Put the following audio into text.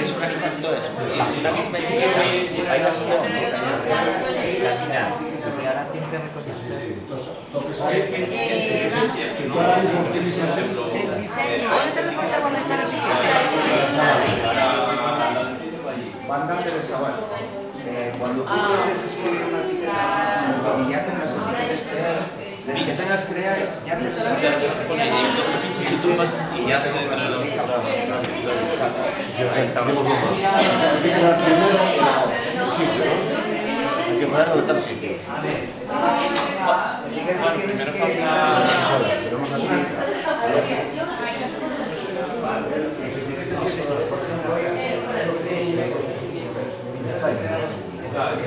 Eso que animan todo eso. Bajo una misma etiqueta hay bastón, examinar. Y ahora tiene que reconocer. El diseño, ¿ahora te reporta con estas etiquetas? Cuando tú puedes escribir una etiqueta y ya tengas etiquetas creadas, desde que tengas creadas, ya te sabes Y ya se Hay que ponerlo de tal sitio. primero falta... Vale.